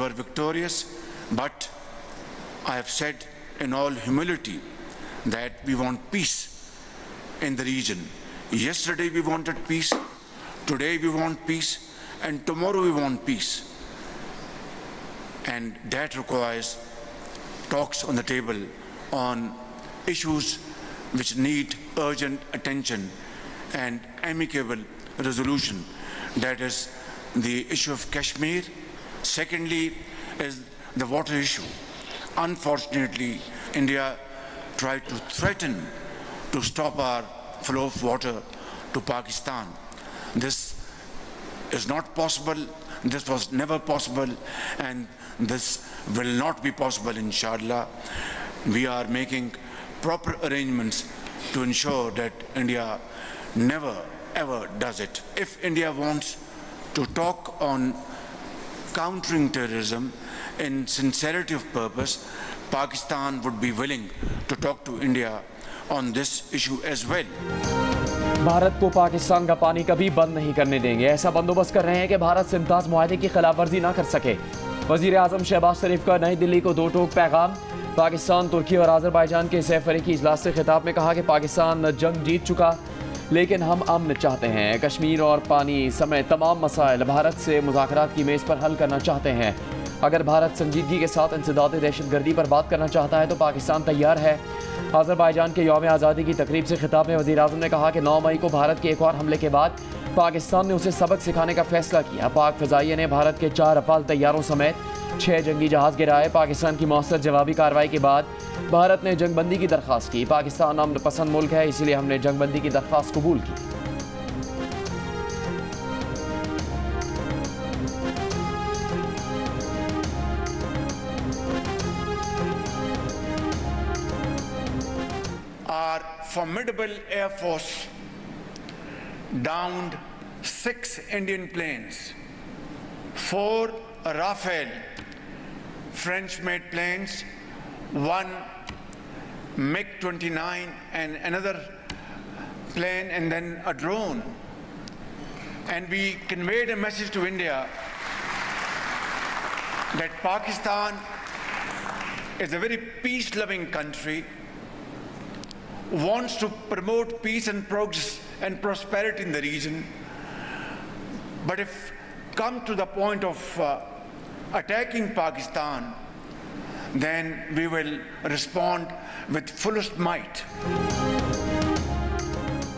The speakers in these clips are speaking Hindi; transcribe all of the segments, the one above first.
were victorious, but I have said in all humility that we want peace in the region. Yesterday we wanted peace, today we want peace, and tomorrow we want peace. And that requires talks on the table on issues which need urgent attention and amicable resolution. That is the issue of Kashmir. Secondly is the water issue. Unfortunately, India tried to threaten to stop our flow of water to Pakistan. This is not possible. This was never possible, and this will not be possible, inshallah. We are making proper arrangements to ensure that India never ever does it. If India wants to talk on countering terrorism in sincerity of purpose, Pakistan would be willing to talk to India on this issue as well. Bharat को पाकिस्तान का पानी कभी बंद नहीं करने देंगे। ऐसा बंदोबस्त कर रहे हैं कि भारत सिमताज मुआहदे की खिलाफ वर्जी ना कर सके। वज़ीर आज़म शहबाज शरीफ का नई दिल्ली को दो टोक पैगाम। पाकिस्तान, तुर्की और आज़रबाईजान के सह-फरीकी इजलास से खिताब में कहा कि पाकिस्तान जंग जीत चुका, लेकिन हम अमन चाहते हैं। कश्मीर और पानी समेत तमाम मसाइल भारत से मुज़ाकरात की मेज़ पर हल करना चाहते हैं। अगर भारत संजीदगी के साथ इंसदाद दहशतगर्दी पर बात करना चाहता है तो पाकिस्तान तैयार है। आज़रबाईजान के यौम आज़ादी की तकरीब से खिताब में वज़ीर आज़म ने कहा कि 9 मई को भारत के एक और हमले के बाद पाकिस्तान ने उसे सबक सिखाने का फैसला किया। पाक फ़ज़ाइये ने भारत के 4 रफ़ाल तैयारों समेत 6 जंगी जहाज़ गिराए। पाकिस्तान की मौसर जवाबी कार्रवाई के बाद भारत ने जंगबंदी की दरख्वास्त की। पाकिस्तान अमन पसंद मुल्क है, इसलिए हमने जंगबंदी की दरख्वास्त कबूल की। Our formidable Air Force downed 6 Indian planes, 4 Rafale French-made planes, 1 MiG-29 and another plane, and then a drone. And we conveyed a message to India that Pakistan is a very peace-loving country, wants to promote peace and progress and prosperity in the region, but if come to the point of attacking Pakistan, then we will respond with fullest might.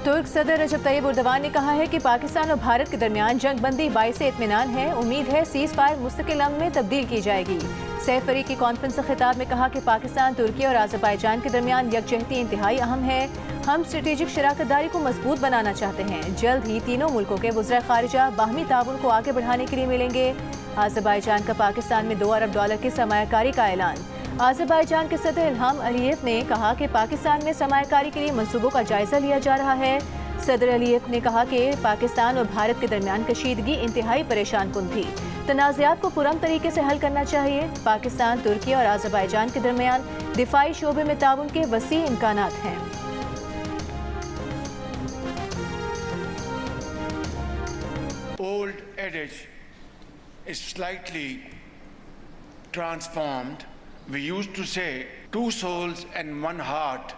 तुर्क सदर रजब तैयब एर्दोगान ने कहा है कि पाकिस्तान और भारत के दरमियान जंगबंदी बाइस इत्मीनान है। उम्मीद है सीज़ फायर मुस्तकिल अमन में तब्दील की जाएगी। सह-फरीकी कॉन्फ्रेंस से खिताब में कहा कि पाकिस्तान, तुर्की और आज़रबाईजान के दरमियान यकजहती इंतहाई अहम है। हम स्ट्रेटेजिक शराकतदारी को मजबूत बनाना चाहते हैं। जल्द ही तीनों मुल्कों के वज़ीर ख़ारिजा बाहमी ताउन को आगे बढ़ाने के लिए मिलेंगे। आज़रबाईजान का पाकिस्तान में $2 अरब की सरमायाकारी का ऐलान। आज़रबाईजान के सदर इल्हाम अलीयेव ने कहा कि पाकिस्तान में सरमायाकारी के लिए मंसूबों का जायजा लिया जा रहा है। सदर अलीयेव ने कहा कि पाकिस्तान और भारत के दरमियान कशीदगी इंतहाई परेशान कुन थी। तनाज़ात को पुरअमन तरीके से हल करना चाहिए। पाकिस्तान, तुर्की और आज़रबाईजान के दरमियान दिफाई शोबे में ताउन के वसी इम्कानात हैं। Old adage is slightly transformed. We used to say 2 souls and 1 heart.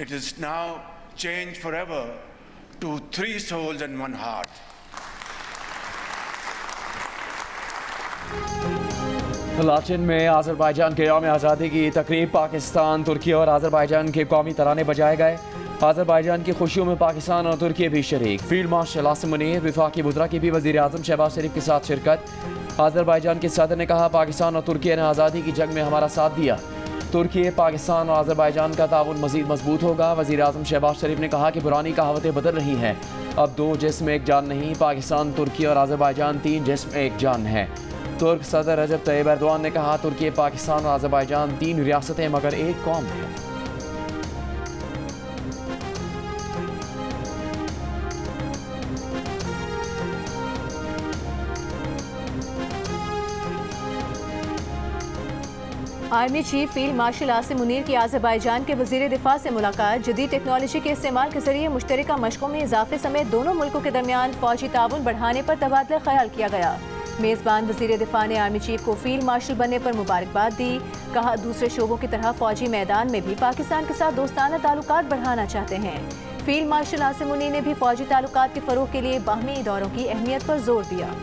It is now changed forever to 3 souls and 1 heart. Lachin में आज़रबाईजान के यौम आज़ादी की तकरीब। पाकिस्तान, तुर्की और आज़रबाईजान के कौमी तराने बजाए गए। आज़रबाईजान की खुशियों में पाकिस्तान और तुर्की भी शरीक। फील्ड मार्शल आसिम मुनीर, वफाकी वुज़रा की भी वज़ीर आज़म शहबाज शरीफ के साथ शिरकत। आज़रबाईजान के सदर ने कहा पाकिस्तान और तुर्की ने आज़ादी की जंग में हमारा साथ दिया। तुर्की, पाकिस्तान और आज़रबाईजान का ताउन मज़ीद मजबूत होगा। वज़ीर आज़म शहबाज शरीफ ने कहा कि पुरानी कहावतें बदल रही हैं। अब 2 जिस्म एक जान नहीं, पाकिस्तान, तुर्की और आज़रबाईजान 3 जिस्म एक जान है। तुर्क सदर रजब तैयब एर्दोगान ने कहा तुर्की, पाकिस्तान और आज़रबाईजान 3 रियासतें मगर एक कौम है। Army chief field marshal Asim Munir की आज़रबाईजान के वज़ीर दिफा से मुलाकात। जदीद टेक्नोलॉजी के इस्तेमाल के जरिए मुश्तरका मशकों में इजाफे समेत दोनों मुल्कों के दरमियान फौजी ताउन बढ़ाने पर तबादला ख्याल किया गया। मेज़बान वज़ीर दिफा ने आर्मी चीफ को फील्ड मार्शल बनने पर मुबारकबाद दी। कहा दूसरे शोबों की तरह फौजी मैदान में भी पाकिस्तान के साथ दोस्ताना ताल्लुकात बढ़ाना चाहते हैं। फील्ड मार्शल आसिम मुनी ने भी फौजी ताल्लुकात के फरोग के लिए बाहमी दौरों की अहमियत पर जोर दिया।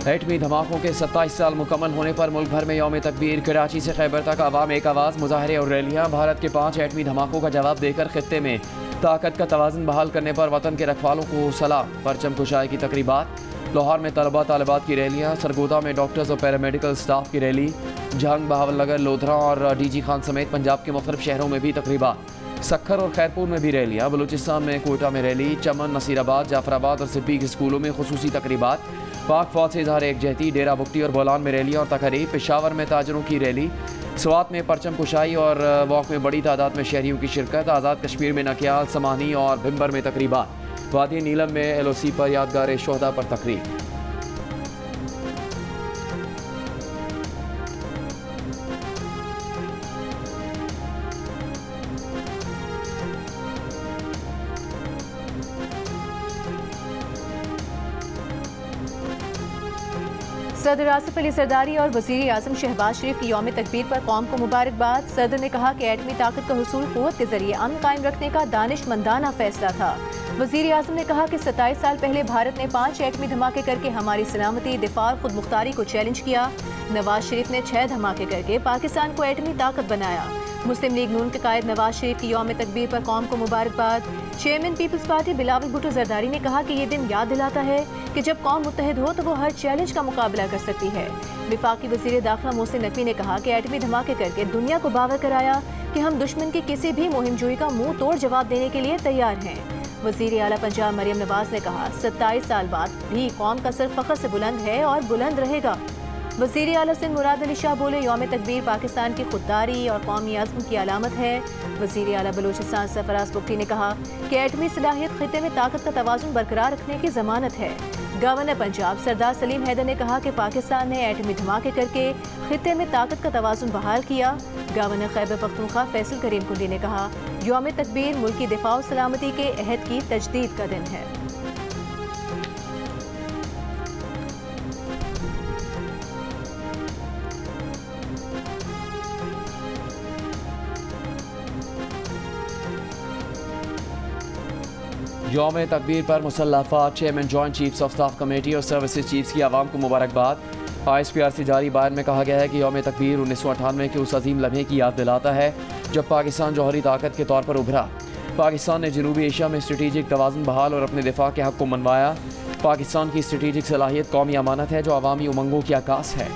एटमी धमाकों के 27 साल मुकम्मल होने पर मुल्क भर में यौम तकबीर। कराची से खैबर तक आवाम एक आवाज़, मुजाहरे और रैलियाँ। भारत के 5 एटमी धमाकों का जवाब देकर खित्ते में ताकत का तवाज़ुन बहाल करने पर वतन के रखवालों को सलाम। परचम कुशाई की तकरीबात। लाहौर में तलबा तालिबात की रैलियाँ। सरगोदा में डॉक्टर्स और पैरामेडिकल स्टाफ की रैली। जंग, बहावलनगर, लोधरा और डीजी खान समेत पंजाब के मुख्तलिफ शहरों में भी तकरीबात। सक्खर और खैरपुर में भी रैलियाँ। बलूचिस्तान में कोयटा में रैली। चमन, नसीराबाद, जाफराबाद और सिब्बी के स्कूलों में खुसूसी तकरीबात। पाक फौज से इजहार एकजहती। डेरा बुगटी और बोलान में रैलियाँ और तकरीब। पेशावर में ताजरों की रैली। स्वात में परचम कुशाई और वॉक में बड़ी तादाद में शहरियों की शिरकत। आज़ाद कश्मीर में नकियाल, समानी और भिम्बर में तकरीबात। वादी नीलम में LOC पर यादगार शोहदा पर तकरीब। सदर आसिफ अली जरदारी और वज़ीर आज़म शहबाज शरीफ की यौम तकबीर पर कौम को मुबारकबाद। सदर ने कहा कि एटमी ताकत का हुसूल क़ुव्वत के जरिए अमन कायम रखने का दानिशमंदाना फैसला था। वज़ीर आज़म ने कहा कि 27 साल पहले भारत ने 5 एटमी धमाके करके हमारी सलामती, दिफा और खुद मुख्तारी को चैलेंज किया। नवाज शरीफ ने 6 धमाके करके पाकिस्तान को एटमी ताकत बनाया। मुस्लिम लीग नून के कायद नवाज शरीफ की यौम तकबीर पर कौम को मुबारकबाद। Chairman People's Party Bilawal Bhutto Zardari ने कहा कि ये दिन याद दिलाता है कि जब कौम मुत्तहिद हो तो वो हर चैलेंज का मुकाबला कर सकती है। विफाकी वज़ीर दाखिला मोहसिन नकवी ने कहा कि एटमी धमाके करके दुनिया को बावर कराया कि हम दुश्मन की किसी भी मुहिमजोई का मुंह तोड़ जवाब देने के लिए तैयार हैं। वज़ीर आला पंजाब मरियम नवाज ने कहा 27 साल बाद भी कौम का सर फख्र से बुलंद है और बुलंद रहेगा। वज़ीर आला सिंध मुराद अली शाह बोले यौम तकबीर पाकिस्तान की खुददारी और कौमी आज़म की अलामत है। वज़ीर आला बलूचिस्तान सरफराज बुगटी ने कहा कि एटमी सलाहियत खित्ते में ताकत का तवाज़ुन बरकरार रखने की ज़मानत है। गवर्नर पंजाब सरदार सलीम हैदर ने कहा कि पाकिस्तान ने एटमी धमाके करके खित्ते में ताकत का तवाज़ुन बहाल किया। गवर्नर खैबर पख्तूनख्वा फैसल करीम कुंडी ने कहा यौम तकबीर मुल्क की दिफा और सलामती के अहद की तजदीद का दिन है। यौम तकबीर पर मुसल्लह अफ़वाद, chairman joint chiefs of staff committee और सर्विसेज चीफ्स की आवाम को मुबारकबाद। ISPR से जारी बयान में कहा गया है कि यौम तकबीर 1998 के उस अजीम लम्हे की याद दिलाता है जब पाकिस्तान जौहरी ताकत के तौर पर उभरा। पाकिस्तान ने जनूबी एशिया में स्ट्रेटेजिक तवाज़ुन बहाल और अपने दिफा के हक़ को मनवाया। पाकिस्तान की स्ट्रेटेजिक सलाहियत कौमी अमानत है जो अवामी उमंगों की अक्कास है।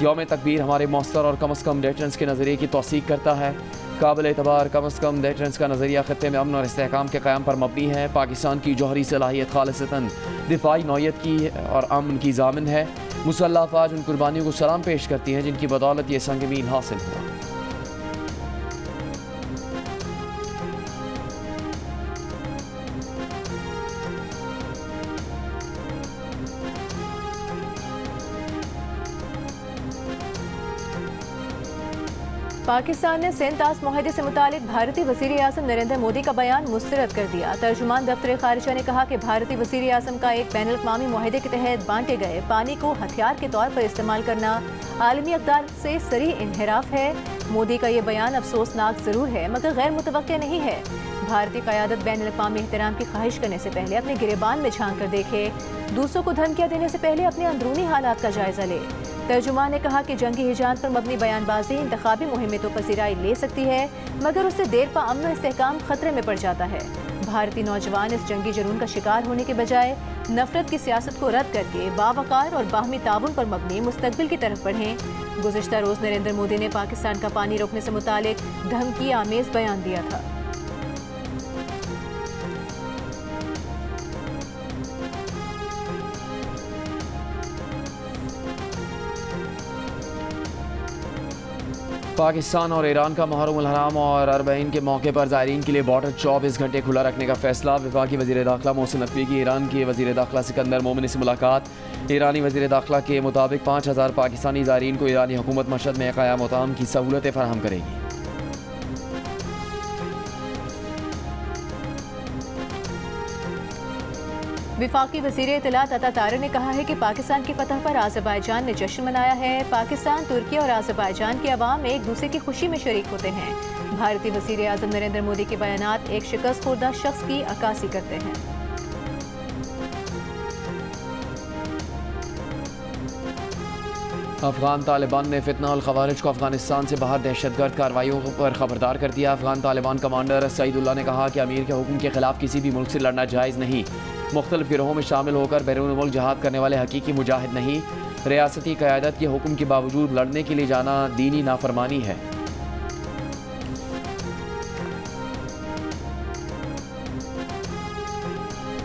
यौम तकबीर हमारे मौसर और कम अज़ कम डेटरेंस के नज़रिए की तौसीक करता है। काबिल एतबार कम अज़ कम डेटरेंस का नज़रिया खत्ते में अमन और इस्तेहकाम के क़याम पर मबनी है। पाकिस्तान की जौहरी सलाहियत खालिसतन दिफाई नौयत की और अमन की ज़ामिन है। मुसल्लह अफ़वाज उन कुर्बानियों को सलाम पेश करती हैं जिनकी बदौलत ये संगमीन हासिल हुआ। पाकिस्तान ने सेंतास मुआहदे से मुतालिक भारतीय वज़ीर आज़म नरेंद्र मोदी का बयान मुस्तरद कर दिया। तर्जुमान दफ्तर खारिजा ने कहा कि भारतीय वज़ीर आज़म का एक बैनुल अक़वामी मुआहदे के तहत बांटे गए पानी को हथियार के तौर पर इस्तेमाल करना आलमी अक़दार से सरी इन्हिराफ है। मोदी का ये बयान अफसोसनाक ज़रूर है मगर गैर मुतवक्के नहीं है। भारतीय क़यादत बैनुल अक़वामी एहतराम की ख्वाहिश करने से पहले अपने गिरेबान में झांक कर देखे, दूसरों को धमकियाँ देने से पहले अपने अंदरूनी हालात का जायजा ले। तर्जुमान ने कहा कि जंगी हिजात पर मबनी बयानबाजी इंतखाबी मुहिम में तो पजीराई ले सकती है मगर उससे देर पा अमन और इस्तेहकाम खतरे में पड़ जाता है। भारतीय नौजवान इस जंगी जुनून का शिकार होने के बजाय नफरत की सियासत को रद्द करके बावकार और बाहमी ताउन पर मबनी मुस्तकबिल की तरफ बढ़ें। गुज़िश्ता रोज़ नरेंद्र मोदी ने पाकिस्तान का पानी रोकने से मुतालिक धमकी आमेज बयान दिया था। पाकिस्तान और ईरान का मुहर्रम हराम और अरबईन के मौके पर ज़ायरीन के लिए बॉर्डर 24 घंटे खुला रखने का फैसला। वफाकी वज़ीर दाखिला मोहसिन नकवी की ईरान के वज़ीर दाखिला सिकंदर मोमिन से मुलाकात। ईरानी वज़ीर दाखिला के मुताबिक 5000 पाकिस्तानी ज़ायरीन को ईरानी हुकूमत मशहद में क़याम तमाम की सहूलतें फराहम करेगी। वफाकी वज़ीर इत्तलात अता तारिक ने कहा है कि पाकिस्तान की फतह पर आज़रबाईजान ने जश्न मनाया है। पाकिस्तान, तुर्की और आज़रबाईजान के अवाम एक दूसरे की खुशी में शरीक होते हैं। भारतीय वज़ीर आज़म नरेंद्र मोदी के बयानात एक शिकस्त खुर्दा शख्स की अक्कासी करते हैं। अफगान तालिबान ने फितना और खवारिज को अफगानिस्तान से बाहर दहशतगर्द कार्रवाइयों पर खबरदार कर दिया। अफगान तालिबान कमांडर सईदुल्लाह ने कहा कि अमीर के हुक्म के खिलाफ किसी भी मुल्क से लड़ना जायज़ नहीं। मुख्तलिफ गिरोहों में शामिल होकर बैरून मुल्क जहाद करने वाले हकीकी मुजाहिद नहीं। रियासती क़यादत के हुक्म के बावजूद लड़ने के लिए जाना दीनी नाफरमानी है।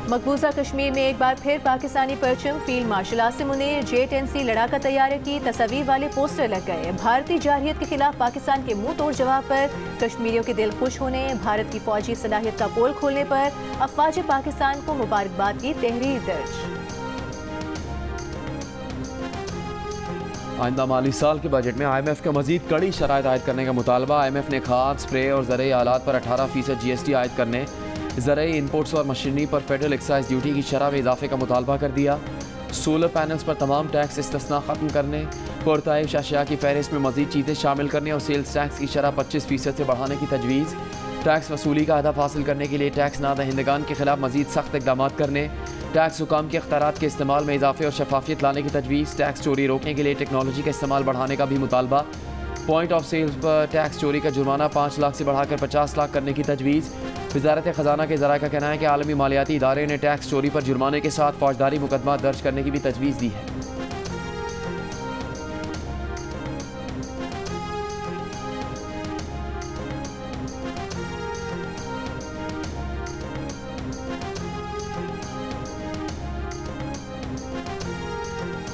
मकबूजा कश्मीर में एक बार फिर पाकिस्तानी परचम, field marshal Asim Munir J-10C लड़ाका तैयारी की तस्वीर वाले पोस्टर लग गए। भारतीय जारहियत के खिलाफ पाकिस्तान के मुंह तोड़ जवाब पर कश्मीरियों के दिल खुश होने, भारत की फौजी सलाहियत का पोल खोलने पर अफवाज पाकिस्तान को मुबारकबाद की तहरीर दर्ज। आइंदा माली साल के बजट में IMF का मजीद कड़ी शराइत आयद करने का मुतालबा। IMF ने खाद, स्प्रे और ज़रूरी आलात पर 18% GST आयद करने, ज़रूरी इनपुट्स और मशीनरी पर फेडरल एक्साइज ड्यूटी की शरह में इजाफे का मुतालबा कर दिया। सोलर पैनल्स पर तमाम टैक्स इस्तिस्ना ख़त्म करने, पुरताइश अशिया की फहरिस्त में मजीद चीज़ें शामिल करने और सेल्स टैक्स की शरह 25% से बढ़ाने की तजवीज़। टैक्स वसूली का हदफ हासिल करने के लिए टैक्स नादहिंदगान के खिलाफ मजीद सख्त इक़दाम करने, टैक्स हुकाम के अख्तियारात के इस्तेमाल में इजाफे और शफाफियत लाने की तजवीज़। टैक्स चोरी रोकने के लिए टेक्नोलॉजी का इस्तेमाल बढ़ाने का भी मुतालबा। पॉइंट ऑफ सेल्स पर टैक्स चोरी का जुर्माना 5 लाख से बढ़ाकर 50 लाख करने की तजवीज़। वज़ारत ख़जाना के ज़राए का कहना है कि आलमी मालियाती इदारे ने टैक्स चोरी पर जुर्माने के साथ फौजदारी मुकदमा दर्ज करने की भी तजवीज़ दी है।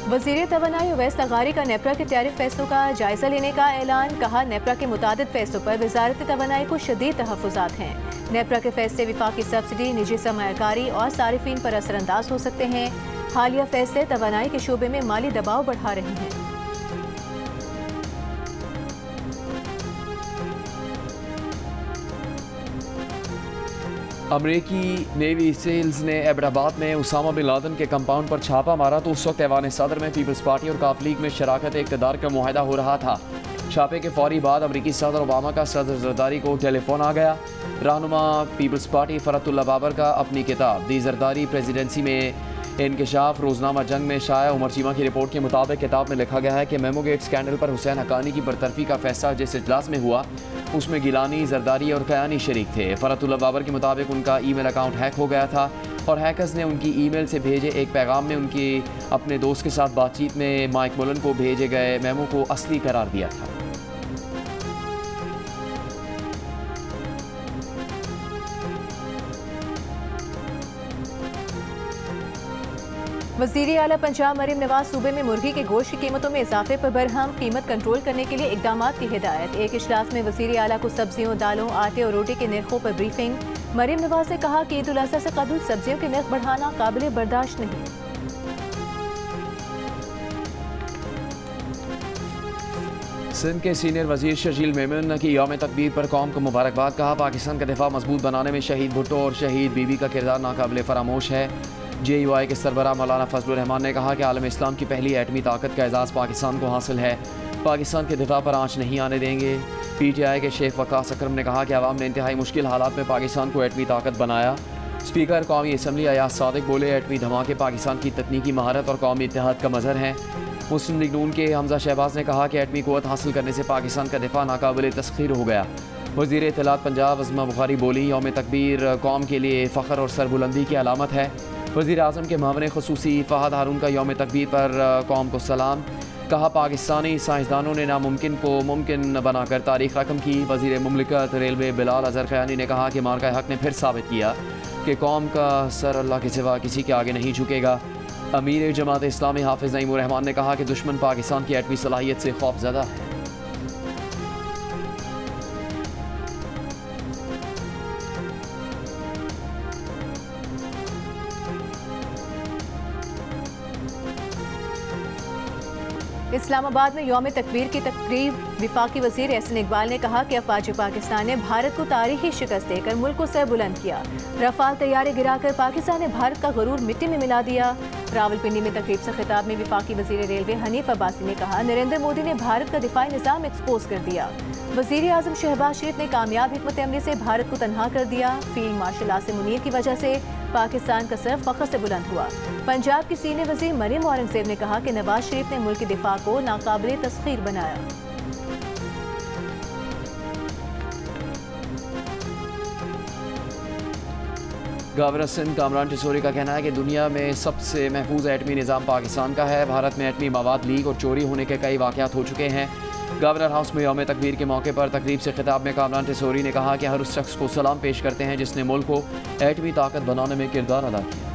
वज़ीर तवानाई उवैस लगारी का नेपरा के टैरिफ फैसलों का जायजा लेने का ऐलान। कहा, नेपरा के मुतादिद फैसलों पर वज़ारत तवानाई को शदीद तहफ़्फ़ुज़ात हैं। नेपरा के फैसले विफाकी सब्सिडी, निजी सरमायाकारी और सारिफीन पर असरअंदाज हो सकते हैं। हालिया फैसले तवानाई के शोबे में माली दबाव बढ़ा रहे हैं। अमरीकी नेवी सेल्स ने एबटाबाद में उसामा बिन लादेन के कंपाउंड पर छापा मारा तो उस वक्त ऐवान सदर में पीपल्स पार्टी और काफ लीग में शराकत इक़्तिदार का मुआहदा हो रहा था। छापे के फौरी बाद अमरीकी सदर ओबामा का सदर जरदारी को टेलीफोन आ गया। रहनुमा पीपल्स पार्टी फरतुल्लाह बाबर का अपनी किताब दी जरदारी प्रेसिडेंसी में इंकशाफ रोजनामा जंग में शाया उमर चीमा की रिपोर्ट के मुताबिक किताब में लिखा गया है कि मेमोगेट स्कैंडल पर हुसैन हक्कानी की बरतरफी का फैसला जिस इजलास में हुआ उसमें गिलानी, जरदारी और कयानी शरीक थे। फरतुल्लाह बाबर के मुताबिक उनका ईमेल अकाउंट हैक हो गया था और हैकर्स ने उनकी ईमेल से भेजे एक पैगाम में उनकी अपने दोस्त के साथ बातचीत में माइक मुलन को भेजे गए मेमो को असली करार दिया था। वज़ीर आला पंजाब मरीम नवाज सूबे में मुर्गी के गोश्त की कीमतों में इजाफे पर बरहम, कीमत कंट्रोल करने के लिए इकदाम की हिदायत। एक इजलास में वज़ीर आला को सब्जियों, दालों, आटे और रोटी के नरखों पर ब्रीफिंग। मरीम नवाज ने कहा कि ईद उल अज़हा से कबल सब्जियों के नर्ख बढ़ाना काबिल बर्दाश्त नहीं। सिंध के सीनियर वजीर शजील मेमन की यौम तकबीर पर कौम को मुबारकबाद। कहा, पाकिस्तान का दिफा मजबूत बनाने में शहीद भुट्टो और शहीद बीबी का किरदार नाकाबिल फरामोश है। JUI के सरबराह मौलाना फजलुर रहमान ने कहा कि आलम इस्लाम की पहली एटमी ताकत का एजाज़ पाकिस्तान को हासिल है। पाकिस्तान के दिफा पर आँच नहीं आने देंगे। PTI के शेख वकास अकरम ने कहा कि अवाम ने इंतहाई मुश्किल हालात में पाकिस्तान को एटमी ताकत बनाया। स्पीकर कौमी असम्बली अयाज सादिक बोले, एटमी धमाके पाकिस्तान की तकनीकी महारत और कौमी इत्तेहाद का मज़हर हैं। मुस्लिम लीग नून के हमजा शहबाज ने कहा कि एटमी क़ुव्वत हासिल करने से पाकिस्तान का दिफा नाकाबिल तस्खीर हो गया। वज़ीर इत्तलात पंजाब अज़मा बुखारी बोली, यौम तकबीर कौम के लिए फ़ख्र और सरबुलंदी की अलामत है। वज़ीर आज़म के मामले ख़ुसूसी फ़हद हारून का यौम तकबीर पर कौम को सलाम। कहा, पाकिस्तानी साइंसदानों ने नामुमकिन को मुमकिन बनाकर तारीख़ रकम की। वज़ीर मुमलिकत रेलवे बिलाल अज़हर ख़यानी ने कहा कि मार्का हक़ ने फिर साबित किया कि कौम का सर अल्लाह के सिवा किसी के आगे नहीं झुकेगा। अमीर जमात इस्लामी हाफिज़ नईमुर रहमान ने कहा कि दुश्मन पाकिस्तान की एटमी सलाहियत से खौफज़दा है। इस्लामाबाद में यौम तकबीर की तकरीब वफाकी वजीर एहसन इकबाल ने कहा कि अफवाज पाकिस्तान ने भारत को तारीखी शिकस्त देकर मुल्क को सर बुलंद किया। रफाल तैयारे गिराकर पाकिस्तान ने भारत का गरूर मिट्टी में मिला दिया। रावलपिंडी में तकरीब से खिताब में वफाकी वजीर रेलवे हनीफ अब्बासी ने कहा, नरेंद्र मोदी ने भारत का दिफाई निज़ाम एक्सपोज कर दिया। वजीर आजम शहबाज शरीफ ने कामयाब हिकमत अमली से भारत को तनहा कर दिया। फील्ड मार्शल आसिम मुनीर की वजह से पाकिस्तान का सर फख्र से बुलंद हुआ। पंजाब की सीनियर वजीर मरियम औरंगजेब ने कहा कि नवाज शरीफ ने मुल्क के दिफा को नाकाबिल तस्खीर बनाया। गवर्नर सिंध कामरान टिसोरी का कहना है कि दुनिया में सबसे महफूज एटमी निज़ाम पाकिस्तान का है। भारत में एटमी मवाद लीक और चोरी होने के कई वाक़यात हो चुके हैं। गवर्नर हाउस में यौम तकबीर के मौके पर तकरीब से खिताब में कामरान टिसोरी ने कहा कि हर उस शख्स को सलाम पेश करते हैं जिसने मुल्क को एटमी ताकत बनाने में किरदार अदा किया।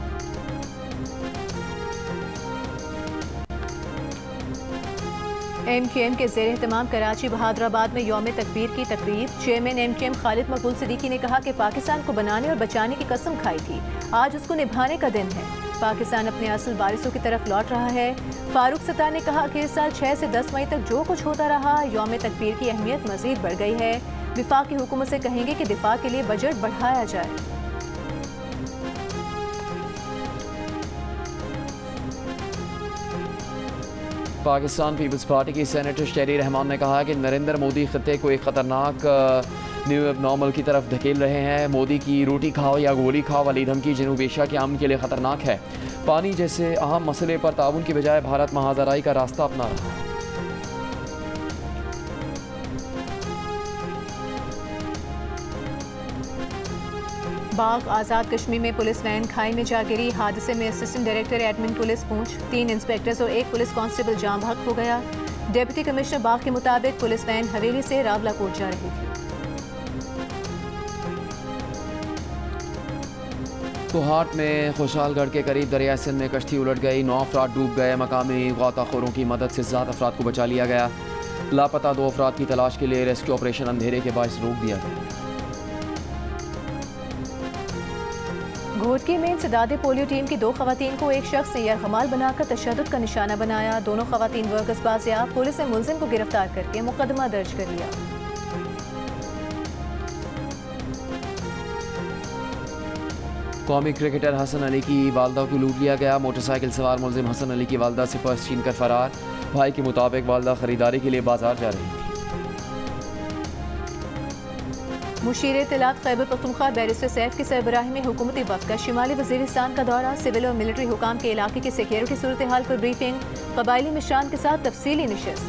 MQM के ज़ेर एहतमाम कराची बहादुराबाद में यौम तकबीर की तकरीब। चेयरमैन MQM खालिद मकबूल सिद्दीकी ने कहा कि पाकिस्तान को बनाने और बचाने की कसम खाई थी, आज उसको निभाने का दिन है। पाकिस्तान अपने असल वारिसों की तरफ लौट रहा है। फारूक सत्तार ने कहा कि इस साल 6 से 10 मई तक जो कुछ होता रहा, यौम तकबीर की अहमियत मजीद बढ़ गई है। वफाकी हुकूमत से कहेंगे कि दिफा के लिए बजट बढ़ाया जाए। पाकिस्तान पीपल्स पार्टी की सेनेटर शेरी रहमान ने कहा कि नरेंद्र मोदी खत्ते को एक ख़तरनाक न्यू एबनॉर्मल की तरफ धकेल रहे हैं। मोदी की रोटी खाओ या गोली खाओ वाली धमकी जनूब एशिया के अमन के लिए ख़तरनाक है। पानी जैसे अहम मसले पर ताउन की बजाय भारत महाजराई का रास्ता अपना रहा है। बाग आज़ाद कश्मीर में पुलिस वैन खाई में जा गिरी। हादसे में असिस्टेंट डायरेक्टर एडमिन पुलिस पूंछ, 3 इंस्पेक्टर्स और 1 पुलिस कांस्टेबल जाम हक हो गया। डिप्टी कमिश्नर बाग के मुताबिक पुलिस वैन हवेली से रावलाकोट जा रही थी। कोहाट में खुशहालगढ़ के करीब दरिया सिंध में कश्ती उलट गई, 9 अफराद डूब गए। मकामी गौताखोरों की मदद से 7 अफराद को बचा लिया गया। लापता 2 अफराद की तलाश के लिए रेस्क्यू ऑपरेशन अंधेरे के बायस रोक दिया गया। घोटकी में इंसदादे पोलियो टीम की 2 खवातीन को एक शख्स ने यरगमाल बनाकर तशद्दुद का निशाना बनाया। दोनों खवातीन वर्कर्स बाजियाब। पुलिस ने मुलजिम को गिरफ्तार करके मुकदमा दर्ज कर लिया। कौमी क्रिकेटर हसन अली की वालदा को लूट लिया गया। मोटरसाइकिल सवार मुलजिम हसन अली की वालदा से पर्स छीन कर फरार। भाई के मुताबिक वालदा खरीदारी के लिए बाजार जा रही थी। मुशीर इत्तलात खैबर पख्तूनख्वा बैरिस्टर सैफ की सरबराही में हुकूमती वफ़द का शिमाली वज़ीरिस्तान का दौरा। सिविल और मिलिट्री हुकाम के इलाके की सिक्योरिटी सूरत हाल पर ब्रीफिंग। कबायली मिशान के साथ तफसीली निशस्त।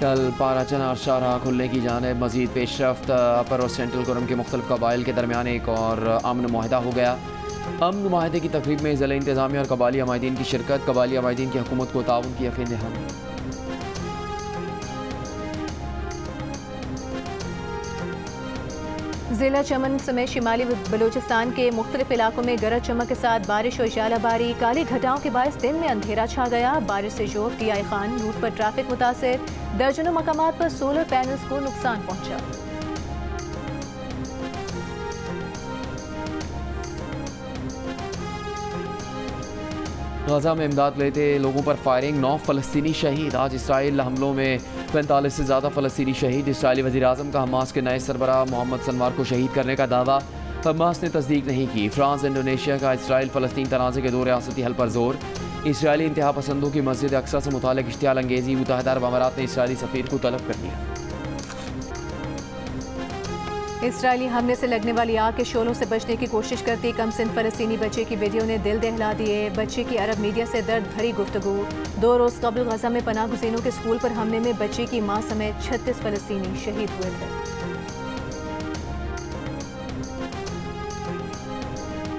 कल पाराचना और शाहराह खुलने की जानिब मजीद पेशरफ्त। अपर और सेंट्रल कुरम के मुख्तलिफ कबाइल के दरमियान एक और अमन मुआहदा हो गया। अमन मुआहदे की तकरीब में ज़िला इंतज़ामिया और कबाइली अमायदीन की शिरकत। कबाइली अमायदीन की हुकूमत को ताउन की यकीन दहानी। जिला चमन समेत शिमाली बलूचिस्तान के मुख्तलिफ इलाकों में गरज चमक के साथ बारिश और जालाबारी। काली घटाओं के बायस दिन में अंधेरा छा गया। बारिश से जोर टीआई खान रूट पर ट्रैफिक मुतासिर। दर्जनों मकामात पर सोलर पैनल्स को नुकसान पहुंचा। गजा में इमदाद लेते लोगों पर फायरिंग, 9 फ़लस्तीनी शहीद। आज इसराइल हमलों में 45 से ज़्यादा फ़लस्तीनी शहीद। इसराइली वज़ीर आज़म का हमास के नए सरबराह मोहम्मद सनवार को शहीद करने का दावा हमास ने तस्दीक नहीं की। फ्रांस इंडोनेशिया का इसराइल फ़लस्तीन तनाज़े के 2 रियासती हल पर जोर। इसराइली इंतहा पसंदों की मस्जिद अक्सा से मुतालिक इश्तियाल अंगेज़ी। मुत्तहिदा अरब अमारात ने इसराइली सफ़ीर को तलब कर लिया। इसराइली हमले से लगने वाली आग के शोलों से बचने की कोशिश करती कमसिन फ़लस्तीनी बच्चे की वीडियो ने दिल दहला दिए। बच्चे की अरब मीडिया से दर्द भरी गुफ्तगू। 2 रोज़ कबल गजा में पनाह गुज़ीनों के स्कूल पर हमले में बच्चे की मां समेत 36 फ़लस्तीनी शहीद हुए थे।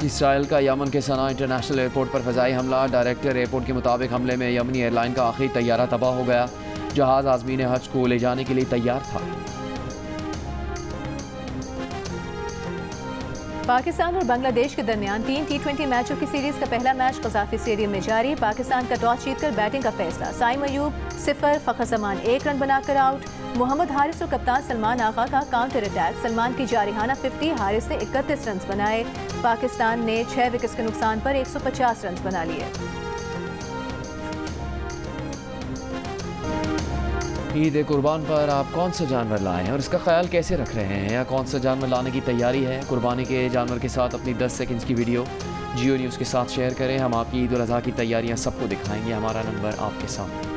इसराइल का यमन के सना इंटरनेशनल एयरपोर्ट पर फ़ज़ाई हमला। डायरेक्टर एयरपोर्ट के मुताबिक हमले में यमनी एयरलाइन का आखिरी तैयारा तबाह हो गया। जहाज़ आज़मीन हज को ले जाने के लिए तैयार था। पाकिस्तान और बांग्लादेश के दरमियान 3 T20 मैचों की सीरीज का पहला मैच कज़ाफ़ी स्टेडियम में जारी। पाकिस्तान का टॉस जीतकर बैटिंग का फैसला। साइम अयूब 0, फ़खर जमान 1 रन बनाकर आउट। मोहम्मद हारिस और कप्तान सलमान आगा का काउंटर अटैक। सलमान की जारिहाना 50, हारिस ने 31 रन बनाए। पाकिस्तान ने 6 विकेट्स के नुकसान पर 150 रन बना लिए। ईद कुर्बान पर आप कौन सा जानवर लाए हैं और इसका ख्याल कैसे रख रहे हैं, या कौन सा जानवर लाने की तैयारी है? कुर्बानी के जानवर के साथ अपनी 10 सेकंड्स की वीडियो जियो न्यूज़ के साथ शेयर करें। हम आपकी ईद उल अज़हा की तैयारियां सबको दिखाएंगे। हमारा नंबर आपके साथ।